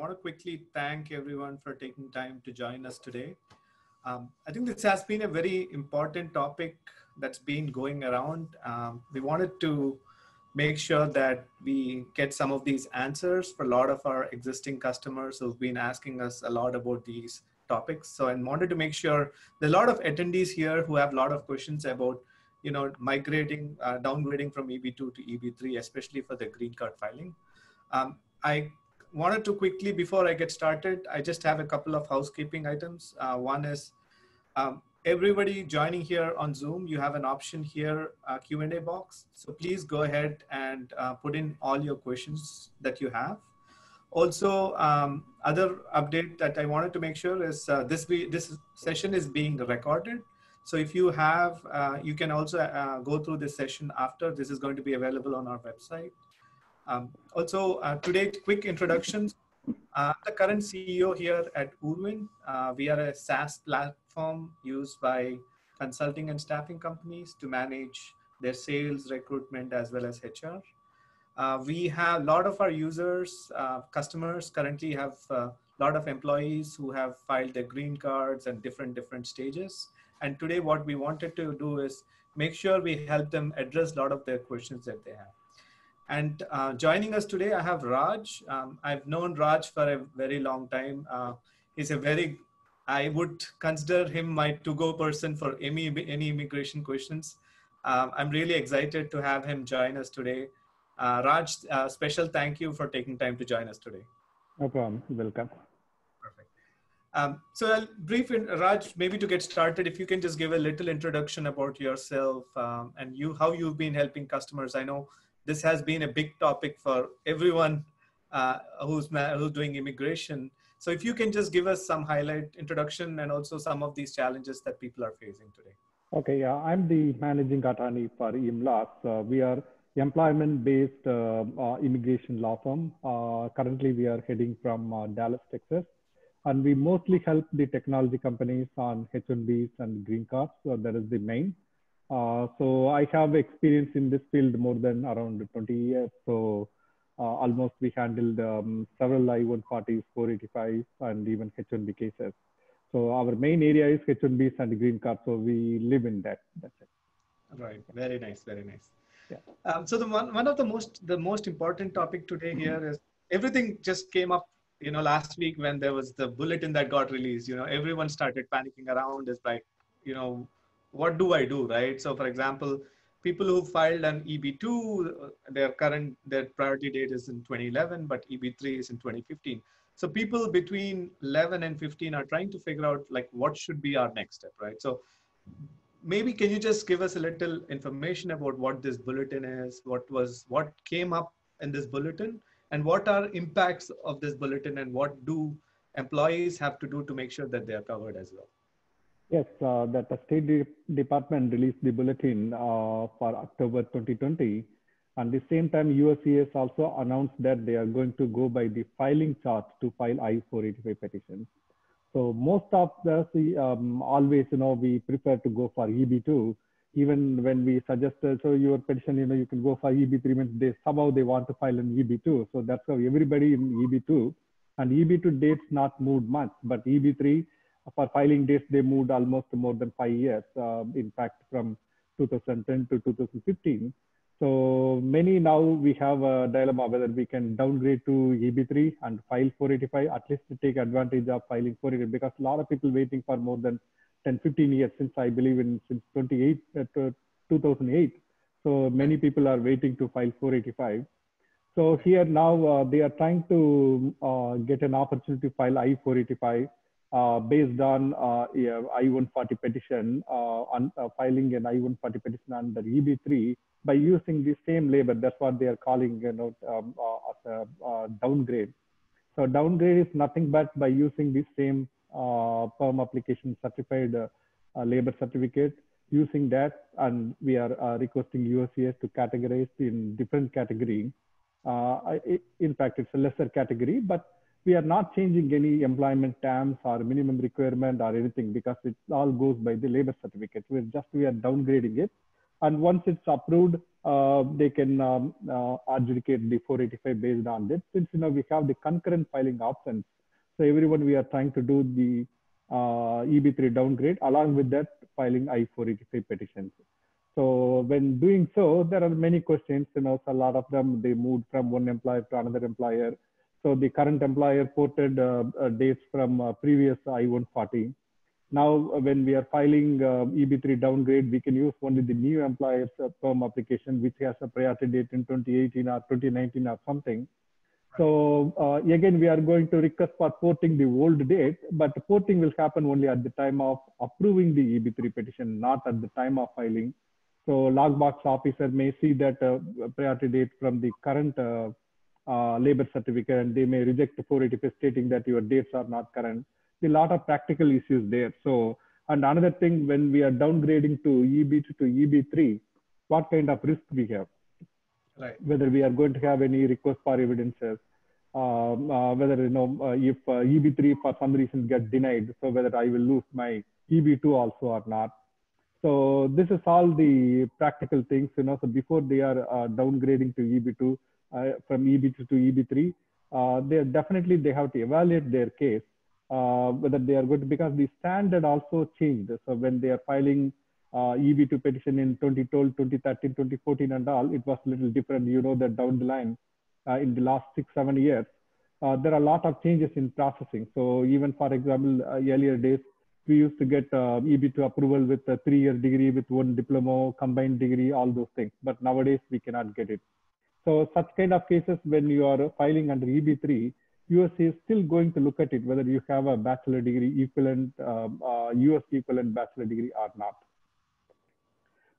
want to quickly thank everyone for taking time to join us today. I think this has been a very important topic that's been going around. We wanted to make sure that we get some of these answers for a lot of our existing customers who've been asking us a lot about these topics. So I wanted to make sure there are a lot of attendees here who have a lot of questions about, migrating, downgrading from EB2 to EB3, especially for the green card filing. I wanted to quickly, before I get started, I just have a couple of housekeeping items. One is everybody joining here on Zoom, you have an option here, Q&A box. So please go ahead and put in all your questions that you have. Also, other update that I wanted to make sure is this session is being recorded. So if you have, you can also go through this session after. This is going to be available on our website. Today, quick introductions. I'm the current CEO here at Urwin. We are a SaaS platform used by consulting and staffing companies to manage their sales, recruitment, as well as HR. We have a lot of our users, customers currently have a lot of employees who have filed their green cards and different stages. And today what we wanted to do is make sure we help them address a lot of their questions that they have. And joining us today, I have Raj. I've known Raj for a very long time. He's I would consider him my to-go person for any immigration questions. I'm really excited to have him join us today. Raj, special thank you for taking time to join us today. No problem, welcome. Perfect. So I'll brief Raj, maybe to get started, if you can just give a little introduction about yourself and how you've been helping customers. I know this has been a big topic for everyone who's doing immigration. So if you can just give us some highlight introduction and also some of these challenges that people are facing today. Okay, yeah, I'm the managing attorney for EMLAS. We are employment-based immigration law firm. Currently, we are heading from Dallas, Texas. And we mostly help the technology companies on H-1Bs and green cards. So that is the main. So I have experience in this field more than around 20 years. So almost we handled several I-140s, 485s, and even H-1B cases. So our main area is H-1Bs and green cards. So we live in that. That's it. Right. Very nice. Very nice. Yeah. So one of the most important topic today here is everything just came up, last week when there was the bulletin that got released. Everyone started panicking around. It's like, what do I do, right? So for example, people who filed an EB2, their priority date is in 2011, but EB3 is in 2015. So people between 11 and 15 are trying to figure out like what should be our next step, right? So maybe can you just give us a little information about what this bulletin is, what came up in this bulletin, and what are impacts of this bulletin, and what do employees have to do to make sure that they are covered as well? Yes, that the State Department released the bulletin for October 2020. And at the same time, USCIS also announced that they are going to go by the filing chart to file I-485 petitions. So most of us, always, we prefer to go for EB2, even when we suggested, so your petition, you can go for EB3, means somehow they want to file an EB2. So that's how everybody in EB2, and EB2 dates not moved much, but EB3, for filing dates, they moved almost more than 5 years, in fact, from 2010 to 2015. So many now we have a dilemma whether we can downgrade to EB3 and file 485, at least to take advantage of filing 485, because a lot of people waiting for more than 10-15 years since I believe since 2008. So many people are waiting to file 485. So here now they are trying to get an opportunity to file I-485 based on I-140 petition, on filing an I-140 petition under EB3 by using the same labor. That's what they are calling downgrade. So downgrade is nothing but by using the same perm application certified labor certificate, using that, and we are requesting USCIS to categorize in different category. In fact, it's a lesser category, but we are not changing any employment terms or minimum requirement or anything, because it all goes by the labor certificate. We are downgrading it. And once it's approved, they can adjudicate the 485 based on that. Since we have the concurrent filing options, so everyone we are trying to do the EB3 downgrade along with that filing I-485 petitions. So when doing so, there are many questions. So a lot of them they moved from one employer to another employer. So the current employer ported dates from previous I-140. Now, when we are filing EB3 downgrade, we can use only the new employer's perm application, which has a priority date in 2018 or 2019 or something. So again, we are going to request for porting the old date, but porting will happen only at the time of approving the EB3 petition, not at the time of filing. So logbox officer may see that priority date from the current labor certificate, and they may reject the 485 stating that your dates are not current. A lot of practical issues there. So, and another thing, when we are downgrading to EB2 to EB3, what kind of risk we have? Right. Whether we are going to have any request for evidences, whether if EB3 for some reason get denied, so whether I will lose my EB2 also or not. So this is all the practical things, so before they are downgrading to EB2 from EB2 to EB3, they have to evaluate their case, whether they are going to, because the standard also changed. So when they are filing EB2 petition in 2012, 2013, 2014 and all, it was a little different, that down the line in the last 6-7 years, there are a lot of changes in processing. So even for example, earlier days, we used to get EB2 approval with a 3-year degree, with 1 diploma, combined degree, all those things. But nowadays we cannot get it. So such kind of cases, when you are filing under EB3, USC is still going to look at it, whether you have a bachelor degree equivalent, US equivalent bachelor degree or not.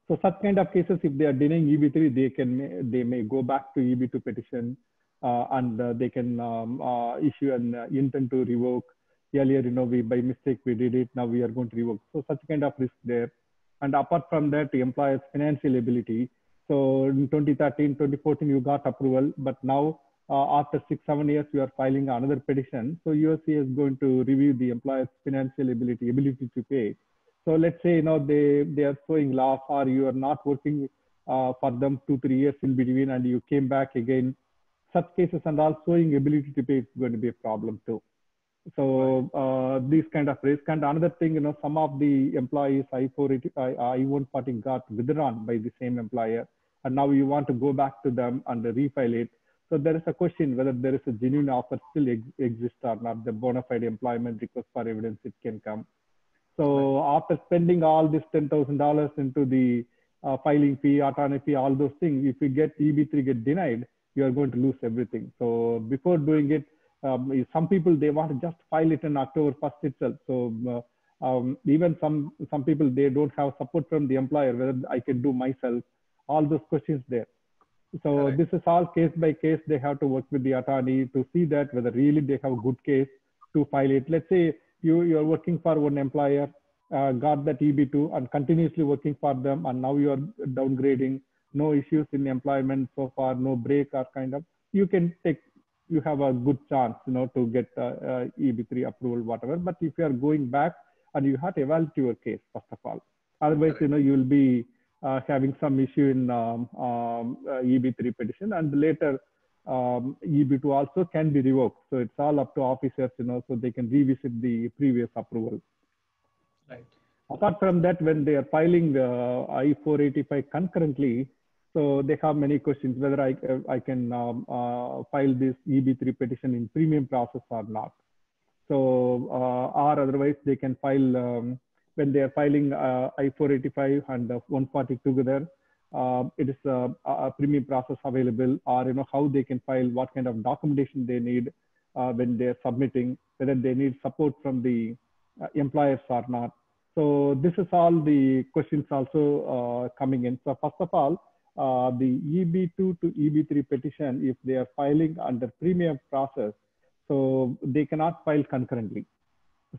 So such kind of cases, if they are denying EB3, they may go back to EB2 petition and they can issue an intent to revoke. Earlier, we by mistake we did it. Now we are going to revoke. So such kind of risk there. And apart from that, the employer's financial ability. So in 2013, 2014, you got approval, but now after 6-7 years, you are filing another petition. So USC is going to review the employer's financial ability to pay. So let's say they are showing loss, or you are not working for them 2-3 years in between, and you came back again. Such cases and all, showing ability to pay is going to be a problem too. So these kind of risk. And another thing, some of the employees I-140 got withdrawn by the same employer, and now you want to go back to them and refile it. So there is a question whether there is a genuine offer still exists or not. The bona fide employment request for evidence, it can come. So after spending all this $10,000 into the filing fee, attorney fee, all those things, if you get EB3 get denied, you are going to lose everything. So before doing it, some people, they want to just file it in October 1st itself. So even some people, they don't have support from the employer, whether I can do myself, all those questions there. So this is all case by case. They have to work with the attorney to see that whether really they have a good case to file it. Let's say you are working for one employer, got that EB2 and continuously working for them, and now you are downgrading, no issues in employment so far, no break or kind of, you have a good chance, to get EB3 approval, whatever. But if you are going back, and you have to evaluate your case, first of all. Otherwise, you will be having some issue in EB3 petition, and later EB2 also can be revoked. So it's all up to officers, so they can revisit the previous approval. Right. Apart from that, when they are filing I-485 concurrently, so they have many questions whether I can file this EB3 petition in premium process or not. So or otherwise they can file when they are filing I-485 and 140 together. It is a premium process available, or how they can file, what kind of documentation they need when they are submitting, whether they need support from the employers or not. So this is all the questions also coming in. So first of all, the EB2 to EB3 petition, if they are filing under premium process, so they cannot file concurrently.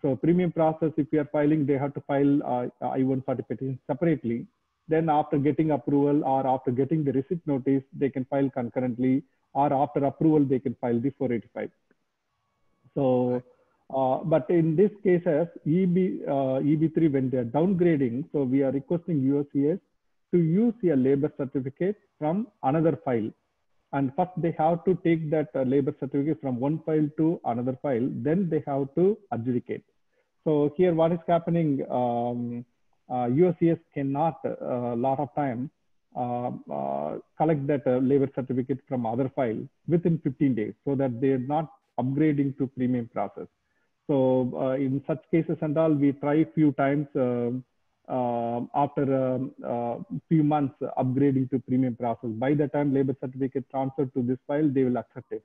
So premium process, if you are filing, they have to file I-140 petition separately. Then after getting approval or after getting the receipt notice, they can file concurrently, or after approval, they can file the 485. So, but in this cases, EB3, when they are downgrading, so we are requesting USCIS to use a labor certificate from another file. And first they have to take that labor certificate from one file to another file, then they have to adjudicate. So here what is happening, USCS cannot a lot of time collect that labor certificate from other file within 15 days so that they're not upgrading to premium process. So in such cases and all, we try few times after a few months upgrading to premium process. By the time labor certificate transferred to this file, they will accept it.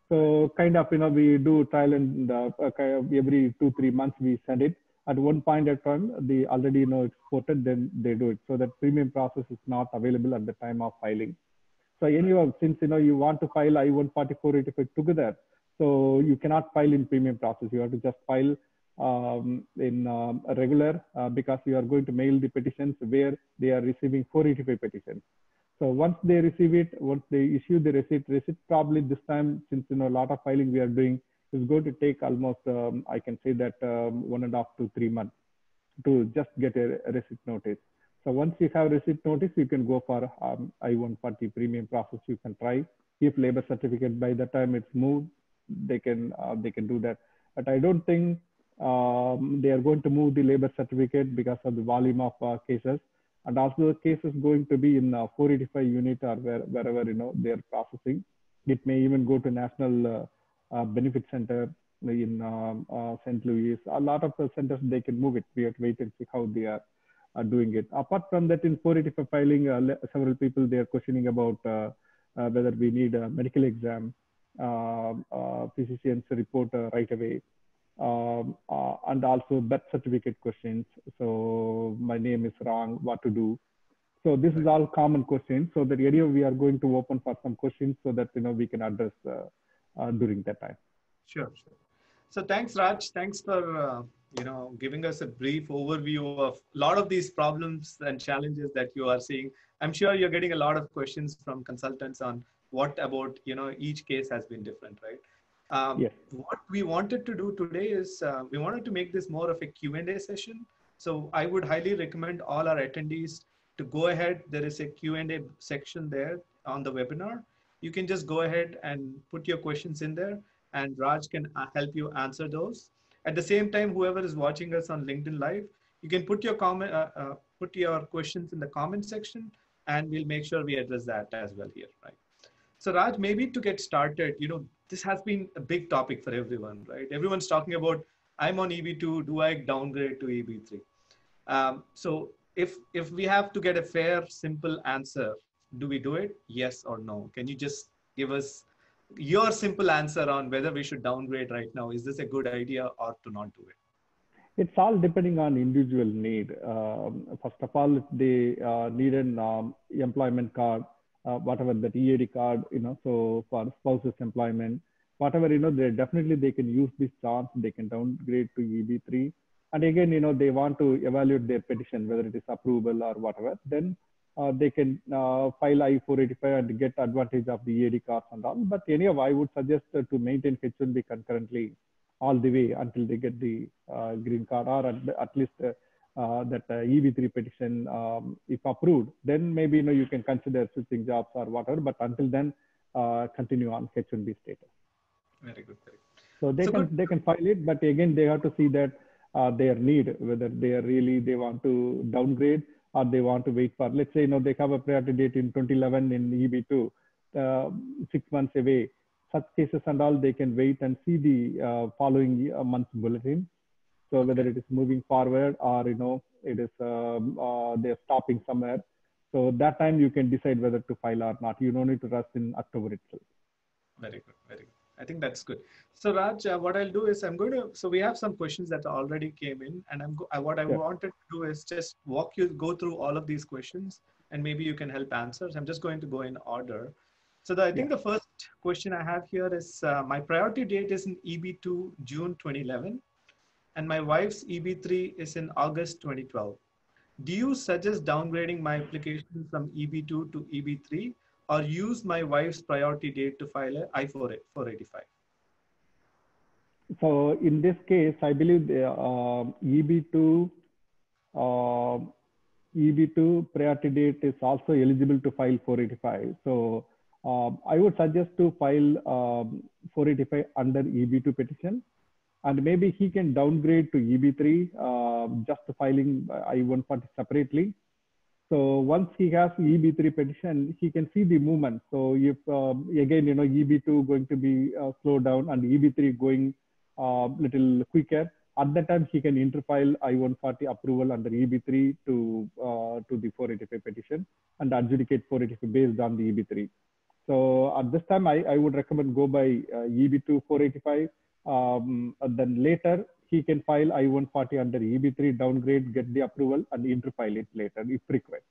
So kind of, we do trial and every 2-3 months we send it. At one point at time, they already exported, then they do it. So that premium process is not available at the time of filing. So anyway, since you want to file I-140, 485 together, so you cannot file in premium process. You have to just file in a regular because you are going to mail the petitions where they are receiving 485 petitions. So once they receive it, once they issue the receipt probably this time, since a lot of filing we are doing, is going to take almost, I can say that 1.5 to 3 months to just get a receipt notice. So once you have receipt notice, you can go for I-140 premium process. You can try. If labor certificate by the time it's moved, they can do that. But I don't think they are going to move the labor certificate because of the volume of cases. And also the cases going to be in 485 unit or wherever they are processing. It may even go to National Benefit Center in St. Louis. A lot of the centers they can move it. We have to wait and see how they are doing it. Apart from that, in 485 filing, several people they are questioning about whether we need a medical exam, physician's report right away. And also birth certificate questions. So my name is wrong, what to do? So this is all common questions. So that area we are going to open for some questions so that we can address during that time. Sure. So thanks, Raj. Thanks for giving us a brief overview of a lot of these problems and challenges that you are seeing. I'm sure you're getting a lot of questions from consultants on what about each case has been different, right? Yes. What we wanted to do today is we wanted to make this more of a Q&A session. So I would highly recommend all our attendees to go ahead. There is a Q&A section there on the webinar. You can just go ahead and put your questions in there and Raj can help you answer those. At the same time, whoever is watching us on LinkedIn Live, you can put your put your questions in the comment section and we'll make sure we address that as well here, right? So Raj, maybe to get started, this has been a big topic for everyone, right? Everyone's talking about, I'm on EB2, do I downgrade to EB3? So if we have to get a fair, simple answer, do we do it? Yes or no? Can you just give us your simple answer on whether we should downgrade right now? Is this a good idea or to not do it? It's all depending on individual need. First of all, if they need an employment card, whatever that EAD card, so for spouses employment, whatever, they definitely they can use this chance, they can downgrade to EB3. And again, they want to evaluate their petition, whether it is approval or whatever, then they can file I-485 and get advantage of the EAD cards and all. But anyhow, I would suggest to maintain H-1B concurrently all the way until they get the green card, or at least that EB3 petition, if approved, then maybe you can consider switching jobs or whatever. But until then, continue on H-1B status. Very good. So they can file it, but again they have to see that their need, whether they want to downgrade or they want to wait for, let's say they have a priority date in 2011 in EB2, 6 months away. Such cases and all, they can wait and see the following month's bulletin. So whether it is moving forward or it is they're stopping somewhere. So that time you can decide whether to file or not. You don't need to rush in October itself. Very good. I think that's good. So Raj, what I'll do is so we have some questions that already came in, and what I wanted to do is just go through all of these questions, and maybe you can help answer. So I'm just going to go in order. So I think the first question I have here is, my priority date is in EB2 June 2011, and my wife's EB3 is in August 2012. Do you suggest downgrading my application from EB2 to EB3, or use my wife's priority date to file a I-485? So in this case, I believe the EB2 EB2 priority date is also eligible to file 485. So I would suggest to file 485 under EB2 petition, and maybe he can downgrade to EB3, just filing I-140 separately. So once he has EB3 petition, he can see the movement. So if again, EB2 going to be slowed down and EB3 going little quicker, at that time he can interfile I-140 approval under EB3 to the 485 petition and adjudicate 485 based on the EB3. So at this time, I would recommend go by EB2 485. Then later he can file I-140 under EB3, downgrade, get the approval, and interfile it later if required.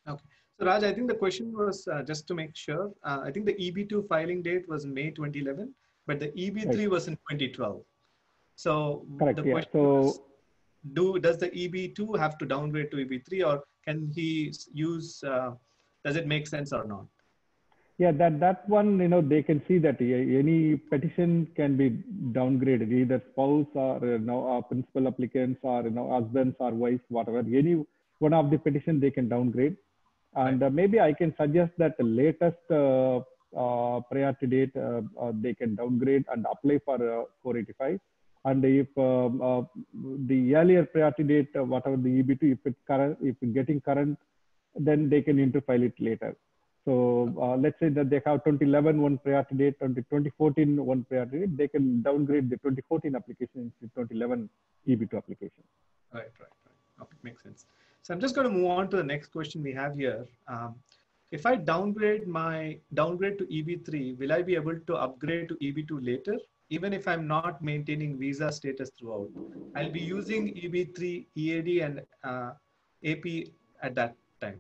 Okay. So Raj, I think the question was just to make sure. I think the EB2 filing date was May 2011, but the EB3 was in 2012. So correct, the question was, does the EB2 have to downgrade to EB3, or can he use? Does it make sense or not? Yeah, that one, they can see that any petition can be downgraded, either spouse or principal applicants or husbands or wives, whatever. Any one of the petition they can downgrade, and right. Maybe I can suggest that the latest priority date they can downgrade and apply for 485. And if the earlier priority date, whatever the EB2, if it's getting current, then they can interfile it later. So let's say that they have 2011 one priority date, 2014 one priority date, they can downgrade the 2014 application to 2011 EB2 application. Right. Okay, makes sense. So I'm just going to move on to the next question we have here. If I downgrade to EB3, will I be able to upgrade to EB2 later, even if I'm not maintaining visa status throughout? I'll be using EB3, EAD, and AP at that time.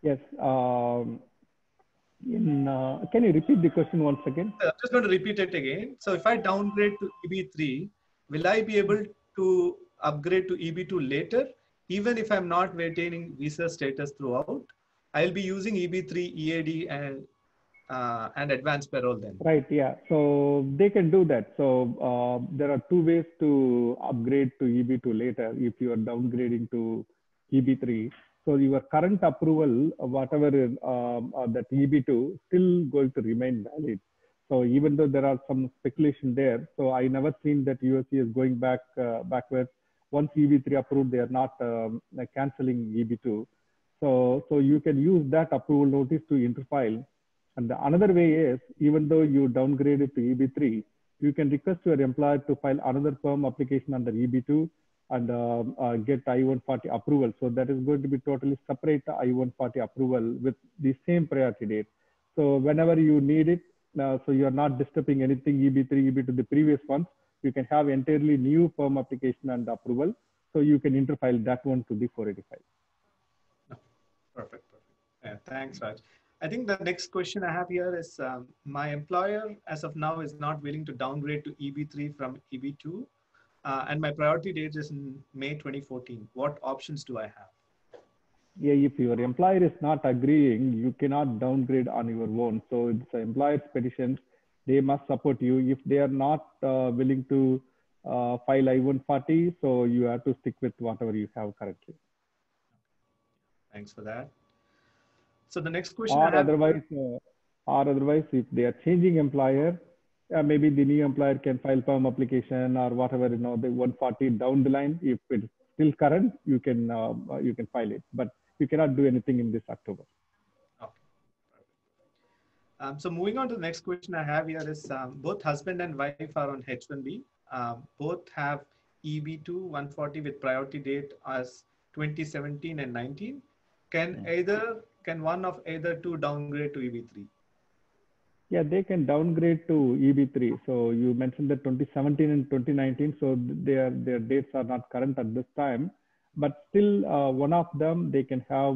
Yes. Can you repeat the question once again? I'm just going to repeat it again. So if I downgrade to EB3, will I be able to upgrade to EB2 later, even if I'm not maintaining visa status throughout? I'll be using EB3, EAD, and advanced parole then. Right. Yeah. So they can do that. So there are two ways to upgrade to EB2 later if you are downgrading to EB3. So your current approval, whatever that EB2, still going to remain valid. So even though there are some speculation there, so I never seen that USC is going backwards. Once EB3 approved, they are not canceling EB2. So you can use that approval notice to interfile. And the another way is, even though you downgrade it to EB3, you can request your employer to file another firm application under EB2 and get I-140 approval. So that is going to be totally separate I-140 approval with the same priority date. So whenever you need it, so you are not disturbing anything EB3, EB2, the previous ones, you can have entirely new firm application and approval. So you can interfile that one to the 485. Perfect. Yeah, thanks, Raj. I think the next question I have here is, my employer as of now is not willing to downgrade to EB3 from EB2. And my priority date is in May 2014. What options do I have? Yeah, if your employer is not agreeing, you cannot downgrade on your own. So it's the employer's petitions. They must support you. If they are not willing to file I-140, so you have to stick with whatever you have currently. Thanks for that. So the next question or otherwise, if they are changing employer, maybe the new employer can file firm application or whatever, the 140 down the line. If it's still current, you can file it, but you cannot do anything in this October. Okay. So moving on to the next question I have here is, both husband and wife are on H1B. Both have EB2 140 with priority date as 2017 and 19. Can one of either two downgrade to EB3? Yeah, they can downgrade to EB3. So you mentioned that 2017 and 2019, so their dates are not current at this time, but still one of them, they can have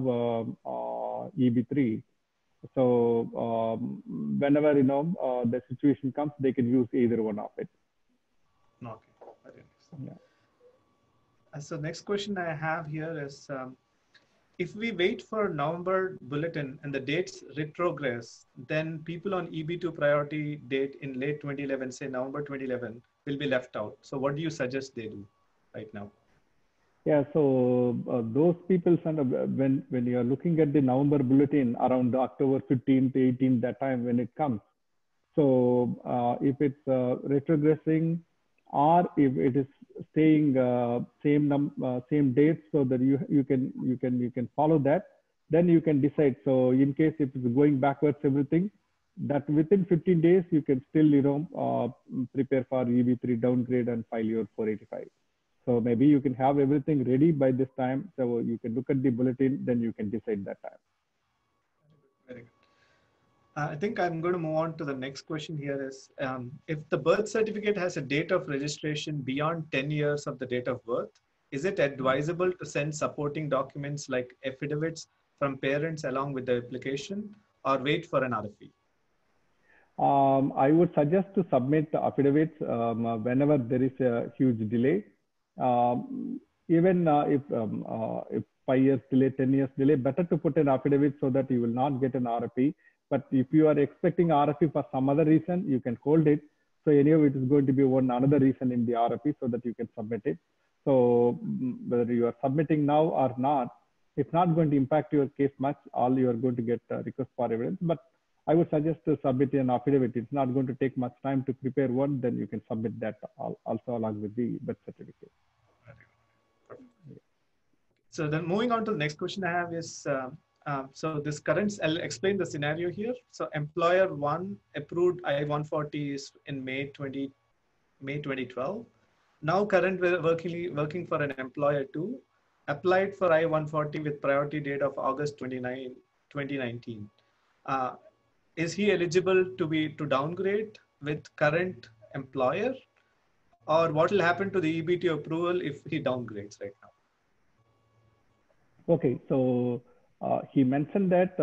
EB3. So whenever, the situation comes, they can use either one of it. Okay, very nice. Yeah. So next question I have here is, if we wait for November bulletin and the dates retrogress, then people on EB2 priority date in late 2011, say November 2011, will be left out. So what do you suggest they do right now? Yeah, so those people, when you are looking at the November bulletin around October 15th, 18th, that time when it comes. So if it's retrogressing or if it is staying same dates, so that you can follow that, then you can decide. So in case if it's going backwards, everything that within 15 days you can still prepare for EB3 downgrade and file your 485. So maybe you can have everything ready by this time. So you can look at the bulletin, then you can decide that time. Very good. I think I'm going to move on to the next question here is, if the birth certificate has a date of registration beyond 10 years of the date of birth, is it advisable to send supporting documents like affidavits from parents along with the application, or wait for an RFE? I would suggest to submit affidavits whenever there is a huge delay. Even if 5 years delay, 10 years delay, better to put an affidavit so that you will not get an RFE. But if you are expecting RFE for some other reason, you can hold it. So anyway, it is going to be another reason in the RFE so that you can submit it. So whether you are submitting now or not, it's not going to impact your case much. All you are going to get request for evidence. But I would suggest to submit an affidavit. It's not going to take much time to prepare one. Then you can submit that also along with the birth certificate. So then moving on to the next question I have is, so this current, I'll explain the scenario here. So employer 1 approved I-140 is in May 2012. Now current working for an employer 2 applied for I-140 with priority date of August 29, 2019. Is he eligible to downgrade with current employer, or what will happen to the EBT approval if he downgrades right now? Okay, so he mentioned that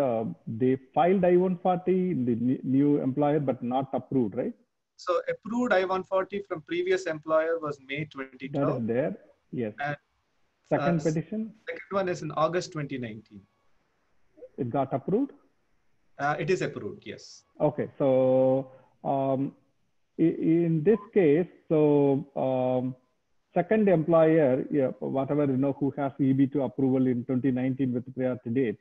they filed I-140 in the new employer, but not approved, right? So approved I-140 from previous employer was May 2012. That is there, yes. And second petition? Second one is in August 2019. It got approved? It is approved, yes. Okay, so in this case, so second employer, yeah, whatever, who has EB2 approval in 2019 with priority date,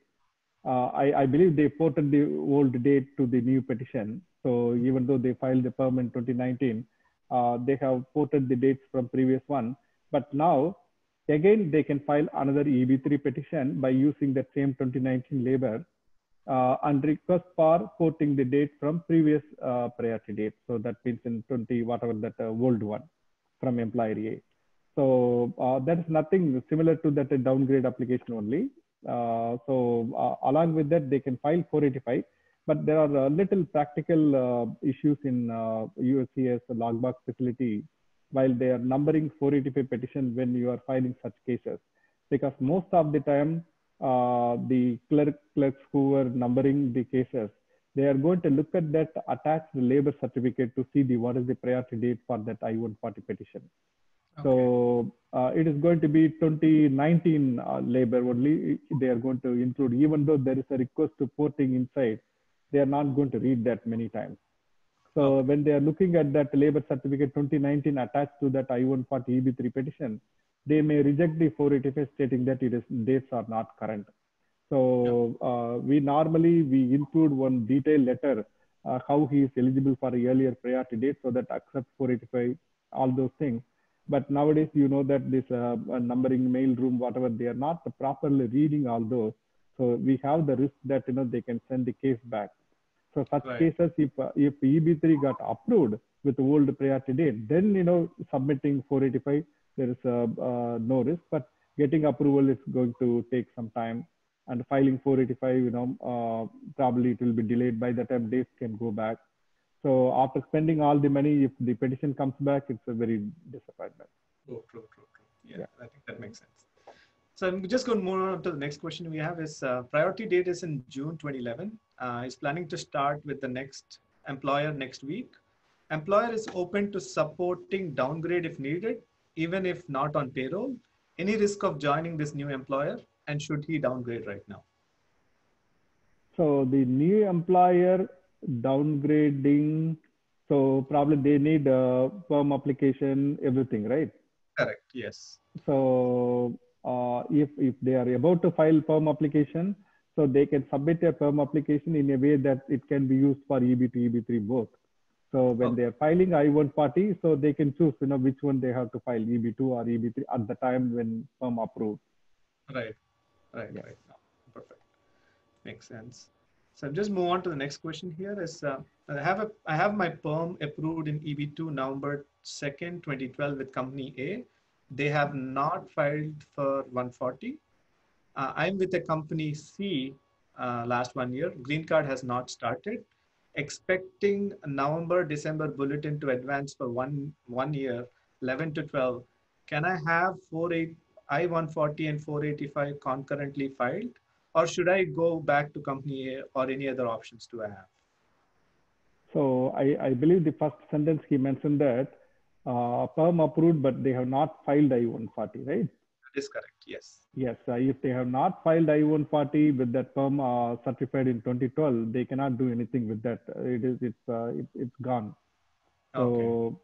I believe they ported the old date to the new petition. So even though they filed the perm in 2019, they have ported the dates from previous one. But now, again, they can file another EB3 petition by using that same 2019 labor and request for porting the date from previous priority date. So that means in 20, whatever that old one from employer A. So that is nothing similar to that downgrade application only. So along with that, they can file 485, but there are little practical issues in USCIS logbox facility while they are numbering 485 petition when you are filing such cases, because most of the time the clerks who are numbering the cases, they are going to look at that attached labor certificate to see what is the priority date for that I-140 petition. Okay. So it is going to be 2019 labor only. They are going to include, even though there is a request to porting inside, they are not going to read that many times. So when they are looking at that labor certificate 2019 attached to that I-140 EB3 petition, they may reject the 485 stating that dates are not current. So we include one detailed letter how he is eligible for a earlier priority date, so that accept 485, all those things. But nowadays, that this numbering mail room, whatever, they are not properly reading all those. So we have the risk that they can send the case back. So such cases, if EB3 got approved with old priority date, then submitting 485, there is no risk. But getting approval is going to take some time, and filing 485, probably it will be delayed. By the time dates can go back. So after spending all the money, if the petition comes back, it's a very disappointment. Oh, true. Yeah, I think that makes sense. So I'm just going to move on to the next question we have is, priority date is in June 2011. He's planning to start with the next employer next week. Employer is open to supporting downgrade if needed, even if not on payroll. Any risk of joining this new employer, and should he downgrade right now? So the new employer downgrading, so probably they need a firm application, everything, right? Correct, yes. So if they are about to file perm application, so they can submit a perm application in a way that it can be used for EB2, EB3 both. So when they are filing I-1 party, so they can choose, which one they have to file, EB2 or EB3 at the time when perm approved. Right. No, perfect. Makes sense. So just move on to the next question here is, I have my perm approved in EB2 November 2nd, 2012 with company A. They have not filed for 140. I'm with a company C last 1 year. Green card has not started. Expecting November, December bulletin to advance for one year, 11 to 12. Can I have I-140 and 485 concurrently filed? Or should I go back to company A, or any other options do I have? So I believe the first sentence he mentioned that perm approved, but they have not filed I-140, right? That is correct, yes. Yes, if they have not filed I-140 with that perm certified in 2012, they cannot do anything with that. It's gone. So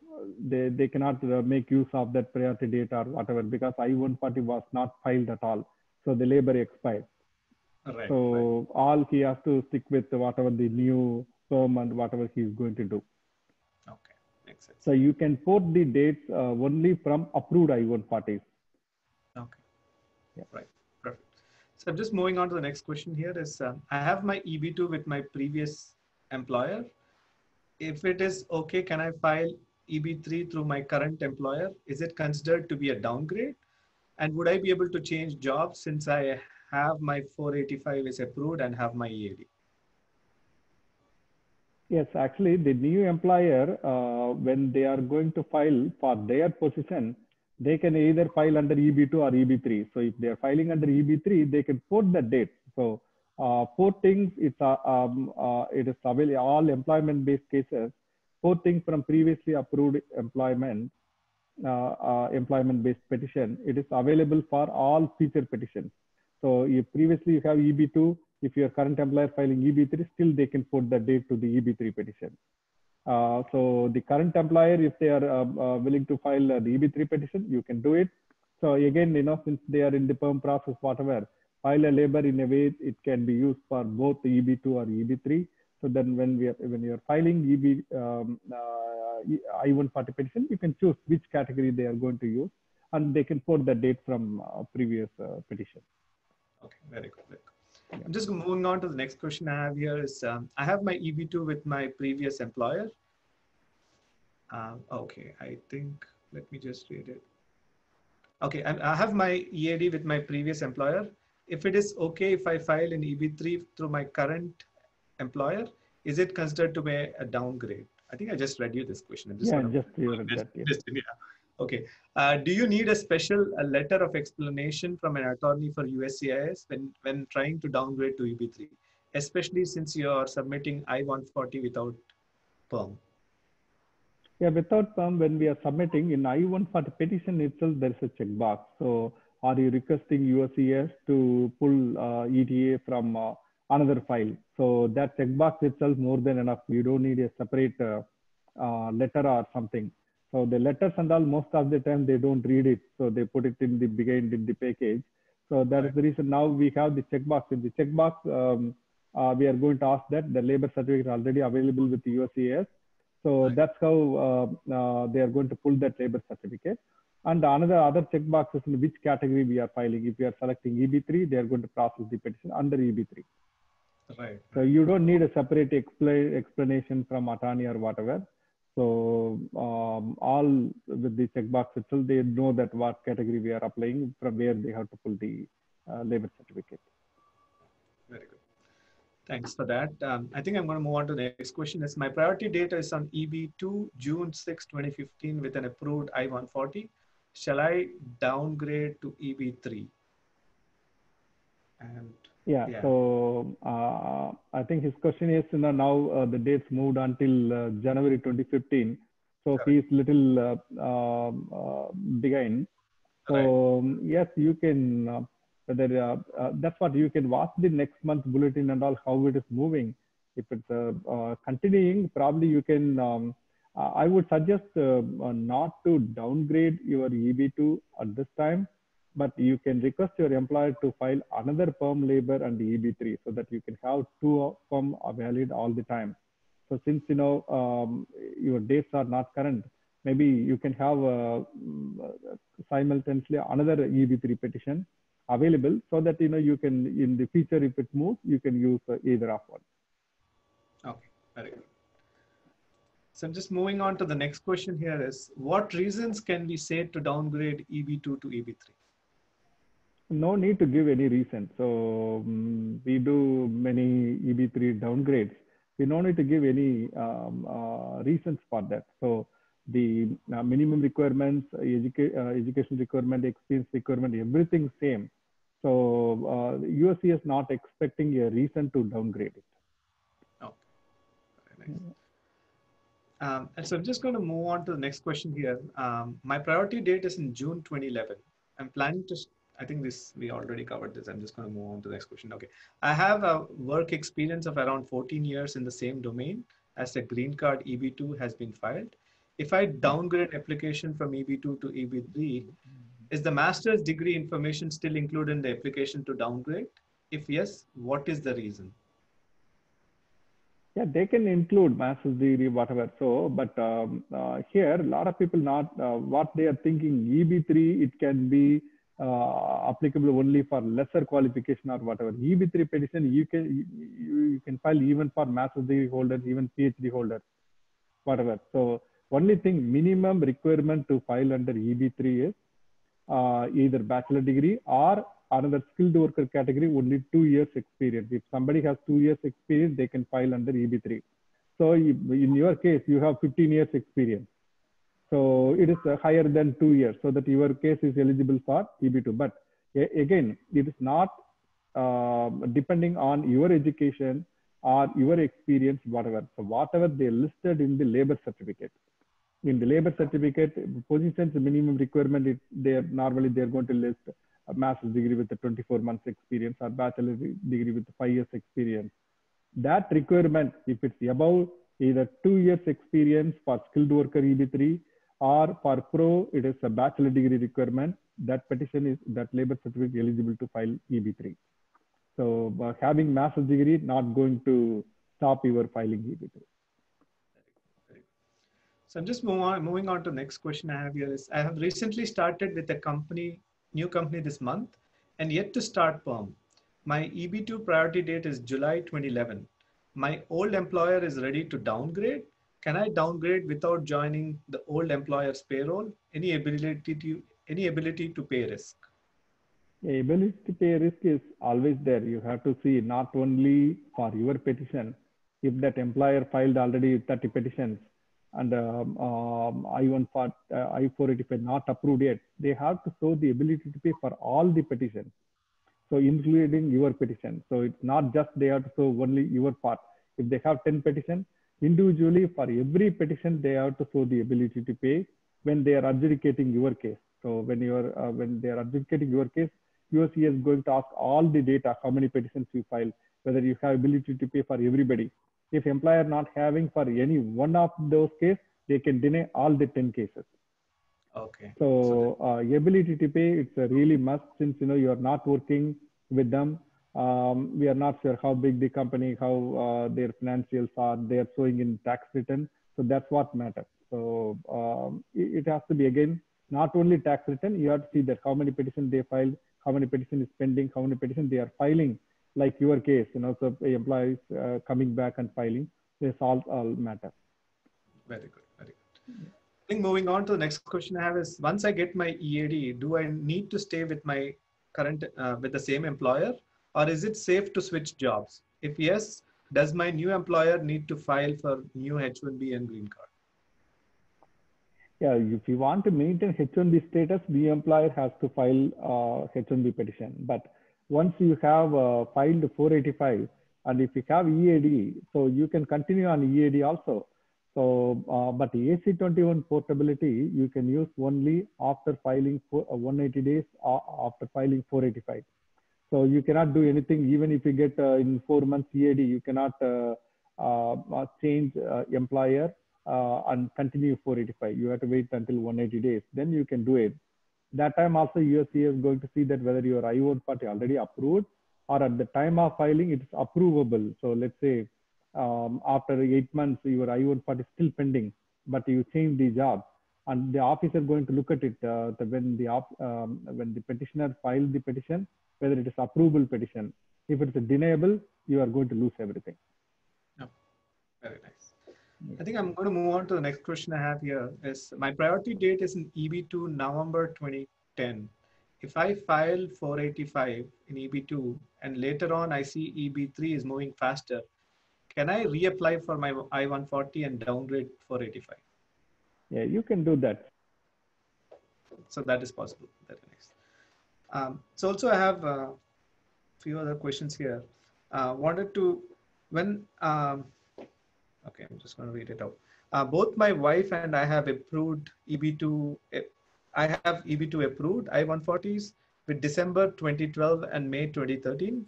they cannot make use of that priority date or whatever, because I-140 was not filed at all. So the labor expired. Right, so all he has to stick with whatever the new perm and whatever he's going to do. Okay, makes sense. So you can port the dates only from approved I-140s. Okay, yeah. Right, perfect. So I'm just moving on to the next question here is, I have my EB2 with my previous employer. If it is okay, can I file EB3 through my current employer? Is it considered to be a downgrade? And would I be able to change jobs since I have my 485 is approved and have my EAD? Yes, actually the new employer, when they are going to file for their position, they can either file under EB2 or EB3. So if they are filing under EB3, they can port the date. So porting, it is available all employment-based cases. Porting from previously approved employment-based petition, it is available for all future petitions. So if previously you have EB2, if your current employer filing EB3, still they can put the date to the EB3 petition. So the current employer, if they are willing to file the EB3 petition, you can do it. So again, since they are in the perm process, whatever, file a labor in a way it can be used for both the EB2 or EB3. So then when you are filing I-140 petition, you can choose which category they are going to use, and they can put the date from previous petition. Okay, very good. Very good. Yeah. I'm just moving on to the next question I have here is, I have my EB2 with my previous employer. Okay, I think, let me just read it. Okay, I have my EAD with my previous employer. If it is okay if I file an EB3 through my current employer, is it considered to be a downgrade? I think I just read you this question. I'm just yeah. Okay. Do you need a special letter of explanation from an attorney for USCIS when trying to downgrade to EB3, especially since you are submitting I-140 without perm? Yeah, without perm, when we are submitting in I-140 petition itself, there is a checkbox. So are you requesting USCIS to pull ETA from another file? So that checkbox itself more than enough. You don't need a separate letter or something. So the letters and all, most of the time they don't read it. So they put it in the behind in the package. So that is the reason now we have the checkbox. In the checkbox, we are going to ask that the labor certificate already available with the USCIS. So that's how they are going to pull that labor certificate. And other checkbox is in which category we are filing. If we are selecting EB3, they are going to process the petition under EB3. Right. So you don't need a separate explanation from attorney or whatever. So all with the checkbox itself, they know that what category we are applying, from where they have to pull the labor certificate. Very good. Thanks for that. I think I'm going to move on to the next question. Is my priority data is on EB2 June 6, 2015 with an approved I-140. Shall I downgrade to EB3? And so I think his question is, now the dates moved until January 2015. So he's little behind. So yes, you can, that's what you can watch the next month bulletin and all, how it is moving. If it's continuing, probably you can, I would suggest not to downgrade your EB2 at this time. but you can request your employer to file another perm labor and EB3 so that you can have two of them are valid all the time. So since your dates are not current, maybe you can have simultaneously another EB3 petition available so that you can in the future if it moves you can use either of one. Okay, very good. So I'm just moving on to the next question here is, what reasons can we say to downgrade EB2 to EB3? No need to give any reason. So we do many EB3 downgrades. We don't need to give any reasons for that. So the minimum requirements, education requirement, experience requirement, everything same. So USC is not expecting a reason to downgrade it. Okay, very nice. And so I'm just going to move on to the next question here. My priority date is in June 2011. I'm planning to, I think this, we already covered this. I'm just going to move on to the next question. Okay. I have a work experience of around 14 years in the same domain as a green card EB2 has been filed. If I downgrade application from EB2 to EB3, is the master's degree information still included in the application to downgrade? If yes, what is the reason? Yeah, they can include master's degree, whatever. So, but here, a lot of people not what they are thinking, EB3, it can be applicable only for lesser qualification or whatever. EB3 petition, you can file even for master's degree holders, even PhD holders, whatever. So, only thing minimum requirement to file under EB3 is either bachelor degree or another skilled worker category, only 2 years experience. If somebody has 2 years experience, they can file under EB3. So in your case, you have 15 years experience. So it is higher than 2 years, so that your case is eligible for EB2. But again, it is not depending on your education or your experience, whatever. So whatever they listed in the labor certificate. In the labor certificate, positions minimum requirement, normally they're going to list a master's degree with a 24 months experience or bachelor degree with 5 years experience. That requirement, if it's above either 2 years experience for skilled worker EB3 or for pro, it is a bachelor degree requirement, that petition is, that labor certificate eligible to file EB3. So having master's degree not going to stop your filing EB3. So I'm just moving on to the next question I have here is, I have recently started with a new company this month and yet to start perm. My EB2 priority date is July 2011. My old employer is ready to downgrade. Can I downgrade without joining the old employer's payroll? Any ability to pay risk? The ability to pay risk is always there. You have to see not only for your petition, if that employer filed already 30 petitions, and I-485 not approved yet, they have to show the ability to pay for all the petitions. So including your petition. So it's not just they have to show only your part. If they have 10 petitions, individually for every petition, they have to show the ability to pay when they are adjudicating your case. So when they are adjudicating your case, USC is going to ask all the data, how many petitions you file, whether you have ability to pay for everybody. If employer not having for any one of those cases, they can deny all the 10 cases. Okay. So ability to pay, it's a really must, since you are not working with them. We are not sure how big the company, how their financials are, they are showing in tax return. So that's what matters. So it has to be, again, not only tax return, you have to see that how many petitions they filed, how many petitions is pending, how many petitions they are filing. Like your case, so employees coming back and filing, this all matter. Very good, very good. I think moving on to the next question I have is, once I get my EAD, do I need to stay with my current, with the same employer, or is it safe to switch jobs? If yes, does my new employer need to file for new H-1B and green card? Yeah, if you want to maintain H-1B status, the employer has to file H-1B petition. But once you have filed 485, and if you have EAD, so you can continue on EAD also. So, but AC-21 portability, you can use only after filing 180 days after filing 485. So you cannot do anything, even if you get in 4 months EAD, you cannot change employer and continue 485. You have to wait until 180 days, then you can do it. That time also USCA is going to see that whether your I-140 already approved or at the time of filing it is approvable. So let's say after 8 months your I-140 is still pending, but you change the job, and the officer going to look at it when the petitioner filed the petition, whether it is approvable petition. If it is a deniable, you are going to lose everything. Oh, very nice. I think I'm going to move on to the next question I have here. Is my priority date is in EB2 November 2010. If I file 485 in EB2 and later on I see EB3 is moving faster, can I reapply for my I-140 and downgrade 485? Yeah, you can do that. So that is possible. Very nice. So also I have a few other questions here. Wanted to, when, okay, I'm just going to read it out. Both my wife and I have approved EB2. I have EB2 approved I-140s with December 2012 and May 2013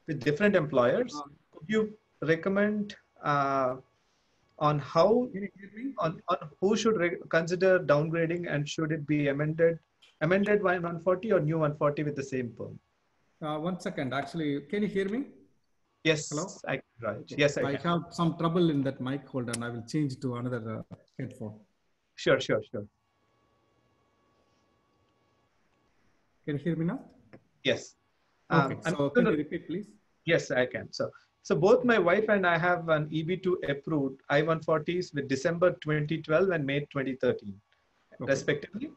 with different employers. Could you recommend on how, on who should consider downgrading, and should it be amended I-140 or new 140 with the same perm? 1 second, actually, can you hear me? Yes. Hello? Right. Yes, I can. have some trouble in that mic holder, and I will change to another headphone. Sure. Can you hear me now? Yes. Okay, so can you repeat, please? Yes, I can. So both my wife and I have an EB2 approved I-140s with December 2012 and May 2013, respectively.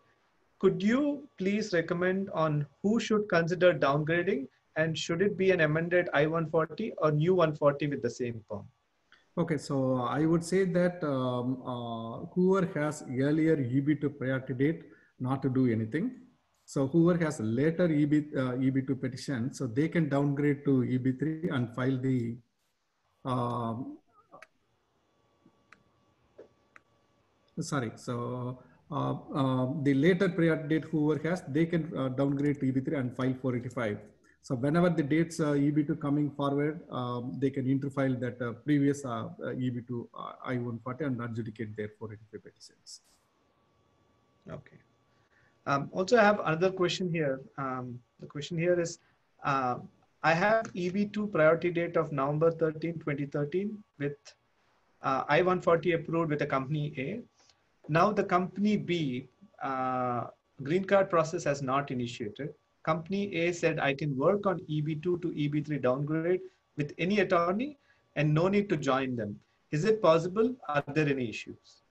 Could you please recommend on who should consider downgrading, and should it be an amended I-140 or new 140 with the same perm? Okay, so I would say that whoever has earlier EB2 priority date, not to do anything. So whoever has a later EB2 petition, so they can downgrade to EB3 and file the the later priority date whoever has, they can downgrade to EB3 and file 485. So whenever the dates EB2 coming forward, they can interfile that previous EB2 I-140 and adjudicate their 485 petitions. Okay. Also, I have another question here. The question here is, I have EB2 priority date of November 13, 2013 with I-140 approved with a company A. Now the company B, green card process has not initiated. Company A said I can work on EB2 to EB3 downgrade with any attorney and no need to join them. Is it possible? Are there any issues?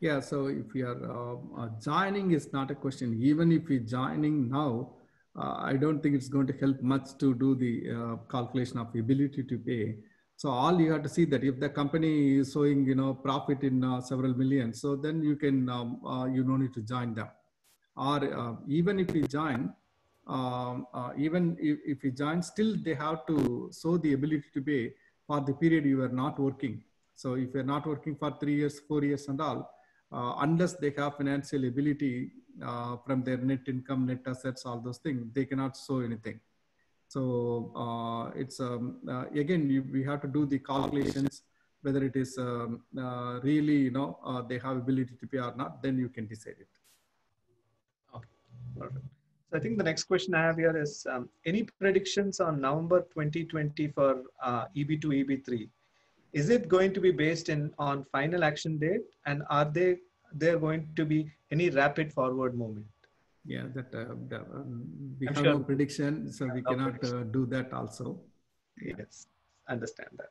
Yeah, so if you are joining is not a question. Even if you're joining now, I don't think it's going to help much to do the calculation of ability to pay. So all you have to see that if the company is showing, profit in several millions, so then you can, you don't need to join them. Or even if you join, even if you join, still they have to show the ability to pay for the period you are not working. So if you're not working for 3 years, 4 years and all, unless they have financial ability from their net income, net assets, all those things, they cannot show anything. So it's again, we have to do the calculations, whether it is really, they have ability to pay or not, then you can decide it. Okay, perfect. So I think the next question I have here is, any predictions on November 2020 for EB2, EB3? Is it going to be based on final action date, and are there going to be any rapid forward movement? Yeah, that we have no prediction, so we cannot do that also. Yes, understand that.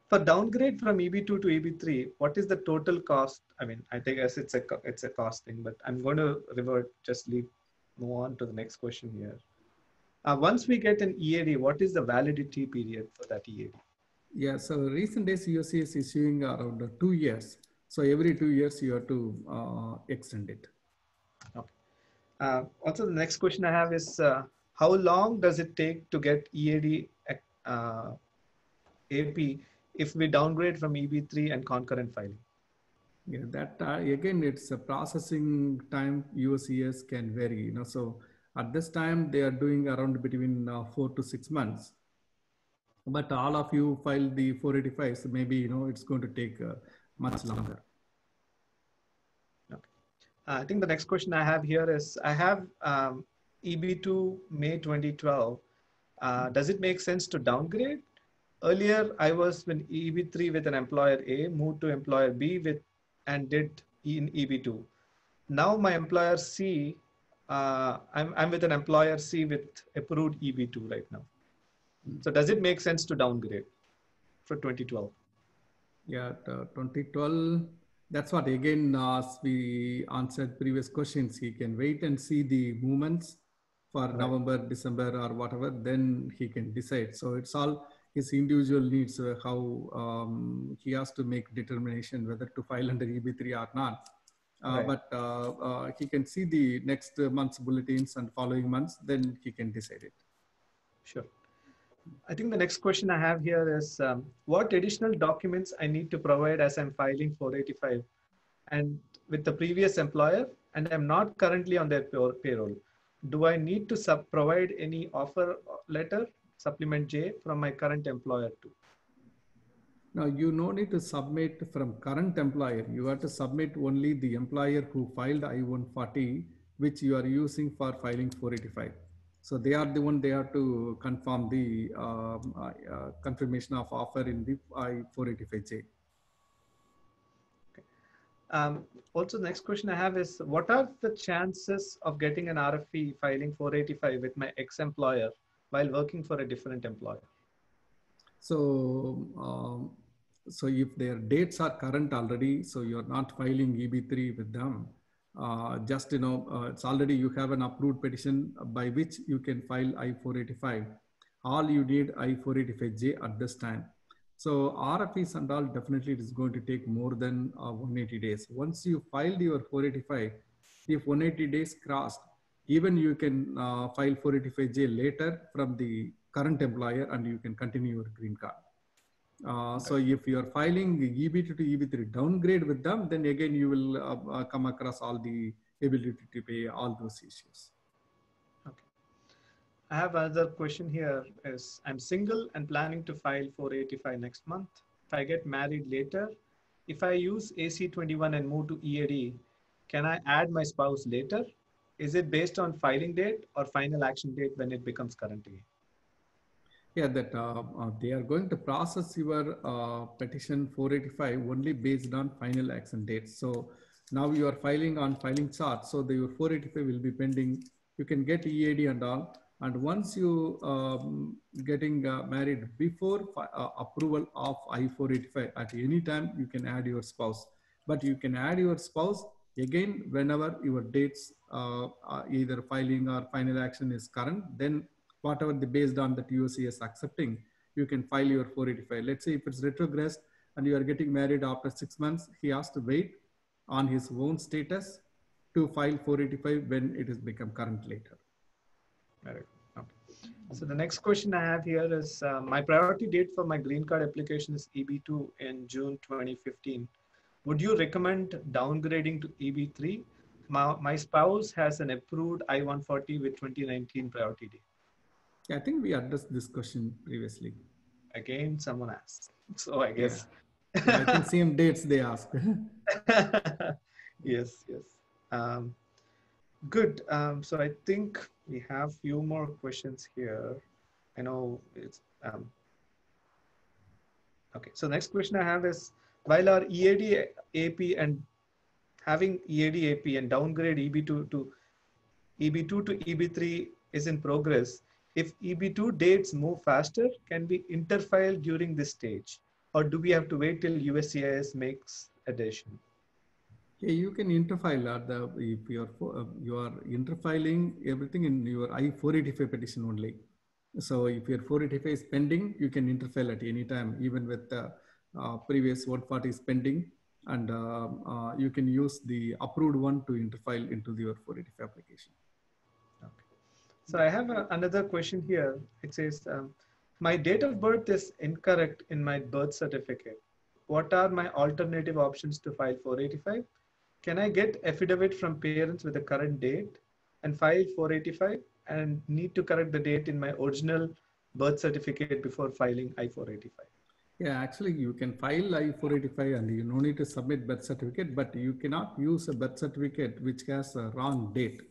For downgrade from EB2 to EB3, what is the total cost? I mean, I guess it's a cost thing, but I'm going to move on to the next question here. Once we get an EAD, what is the validity period for that EAD? Yeah, so recent days USC is issuing around 2 years. So every 2 years you have to extend it. Okay. Also, the next question I have is, how long does it take to get EAD AP if we downgrade from EB3 and concurrent filing? Yeah, that again, it's a processing time. USCS can vary. So at this time they are doing around between 4 to 6 months. But all of you file the 485, so maybe it's going to take much longer. Okay. I think the next question I have here is, I have EB2 May 2012. Does it make sense to downgrade? Earlier, I was in EB3 with an employer A, moved to employer B with, and did in EB2. Now my employer C, I'm with an employer C with approved EB2 right now. So does it make sense to downgrade for 2012? Yeah, 2012, that's what, again, as we answered previous questions, he can wait and see the movements for Right. November, December, or whatever, then he can decide. So it's all his individual needs, how he has to make determination whether to file under EB3 or not. Right. But he can see the next month's bulletins and following months, then he can decide it. Sure. I think the next question I have here is, what additional documents I need to provide as I'm filing 485 and with the previous employer, and I'm not currently on their payroll. Do I need to provide any offer letter, supplement J, from my current employer too? Now, you no need to submit from current employer. You have to submit only the employer who filed I-140, which you are using for filing 485. So they are the one, they have to confirm the confirmation of offer in the I-485J. Okay. Also, the next question I have is, what are the chances of getting an RFE filing 485 with my ex-employer while working for a different employer? So, so if their dates are current already, so you're not filing EB3 with them, just, it's already, you have an approved petition by which you can file I-485. All you need I-485J at this time. So RFEs and all, definitely it is going to take more than 180 days. Once you filed your 485, if 180 days crossed, even you can file 485J later from the current employer and you can continue your green card. So if you are filing EB2 to EB3 downgrade with them, then again you will come across all the ability to pay, all those issues. Okay. I have another question here is, I'm single and planning to file 485 next month. If I get married later, if I use AC21 and move to EAD, can I add my spouse later? Is it based on filing date or final action date when it becomes current again? Yeah, that they are going to process your petition 485 only based on final action dates. So now you are filing on filing chart. So your 485 will be pending. You can get EAD and all. And once you getting married before approval of I-485, at any time you can add your spouse. But you can add your spouse again whenever your dates either filing or final action is current. Then whatever the based on that USC is accepting, you can file your 485. Let's say if it's retrogressed and you are getting married after 6 months, he has to wait on his own status to file 485 when it has become current later. Okay. So the next question I have here is, my priority date for my green card application is EB2 in June 2015. Would you recommend downgrading to EB3? My spouse has an approved I-140 with 2019 priority date. Yeah, I think we addressed this question previously. Again, someone asked. So I guess. Yeah, I think same dates they asked. Yes. Good. So I think we have few more questions here. I know it's okay. So next question I have is, while our EAD AP and having EAD AP and downgrade EB2 to EB3 is in progress, if EB2 dates move faster, can we interfile during this stage, or do we have to wait till USCIS makes addition? Yeah, you can interfile if you are interfiling everything in your I-485 petition only. So if your 485 is pending, you can interfile at any time, even with the previous 140 is pending, and you can use the approved one to interfile into your 485 application. Okay. So I have another question here. It says, my date of birth is incorrect in my birth certificate. What are my alternative options to file 485? Can I get affidavit from parents with the current date and file 485, and need to correct the date in my original birth certificate before filing I-485? Yeah, actually, you can file I-485 and you no need to submit birth certificate, but you cannot use a birth certificate which has a wrong date.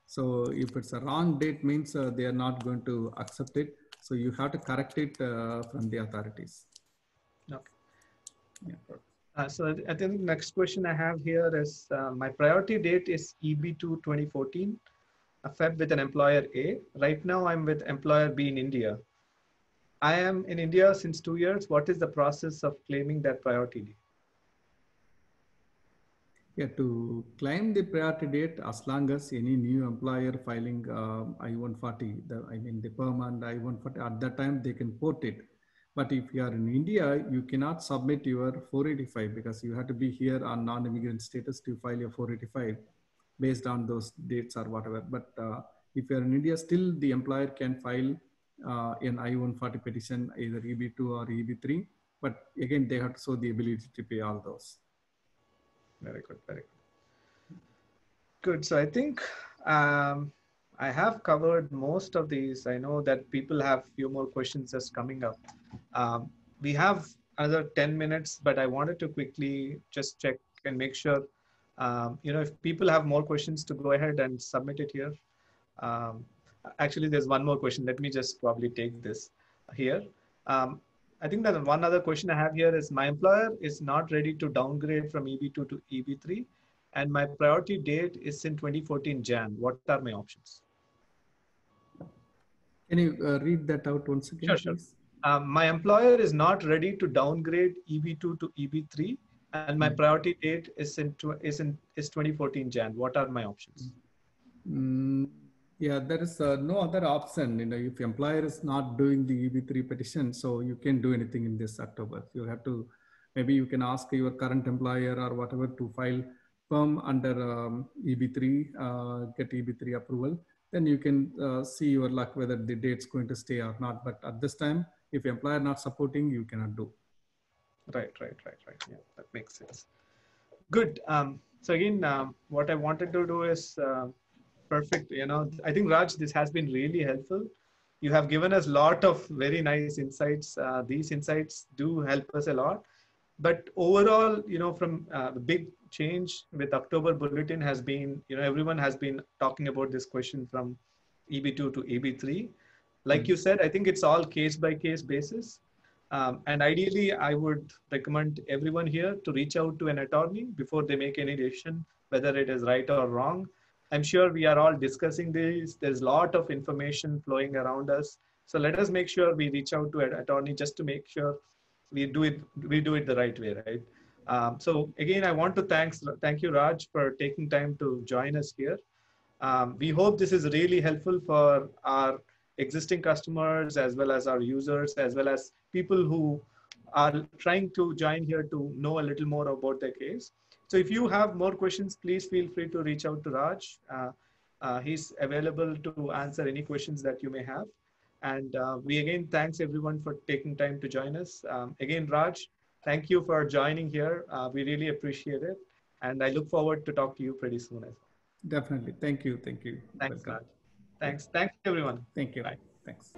So if it's a wrong date means they are not going to accept it. So you have to correct it from the authorities. Okay. Yeah. So I think the next question I have here is my priority date is EB2 2014, Feb with an employer A. Right now I'm with employer B in India. I am in India since 2 years. What is the process of claiming that priority date? Yeah, to claim the priority date, as long as any new employer filing I-140, the PERM and I-140, at that time they can port it. But if you are in India, you cannot submit your 485 because you have to be here on non-immigrant status to file your 485 based on those dates or whatever. But if you're in India, still the employer can file an I-140 petition, either EB2 or EB3. But again, they have to show the ability to pay all those. Very good, very good. Good. So I think I have covered most of these. I know that people have few more questions just coming up. We have another 10 minutes, but I wanted to quickly just check and make sure, if people have more questions to go ahead and submit it here. Actually, there's one more question. Let me just probably take this here. I think that one other question I have here is my employer is not ready to downgrade from EB2 to EB3, and my priority date is in 2014 Jan. What are my options? Can you read that out once again, Sure. please? My employer is not ready to downgrade EB2 to EB3, and my priority date is 2014 Jan. What are my options? Yeah, there is no other option. If your employer is not doing the EB3 petition, so you can't do anything in this October. You have to, maybe you can ask your current employer or whatever to file PERM under EB3, get EB3 approval. Then you can see your luck whether the date's going to stay or not. But at this time, if your employer not supporting, you cannot do. Right. Yeah, that makes sense. Good. So again, what I wanted to do is perfect. I think Raj, this has been really helpful. You have given us a lot of very nice insights. These insights do help us a lot. But overall, from the big change with October Bulletin has been, everyone has been talking about this question from EB2 to EB3. Like you said, I think it's all case by case basis. And ideally, I would recommend everyone here to reach out to an attorney before they make any decision, whether it is right or wrong. I'm sure we are all discussing this. There's a lot of information flowing around us. So let us make sure we reach out to an attorney just to make sure we do it the right way, right? So again, I want to thank you, Raj, for taking time to join us here. We hope this is really helpful for our existing customers, as well as our users, as well as people who are trying to join here to know a little more about their case. So if you have more questions, please feel free to reach out to Raj. He's available to answer any questions that you may have. And we again, thanks everyone for taking time to join us. Again, Raj, thank you for joining here. We really appreciate it. And I look forward to talk to you pretty soon as well. Definitely. Thank you. Thanks, Raj. Thanks, everyone. Thank you. Bye. Thanks.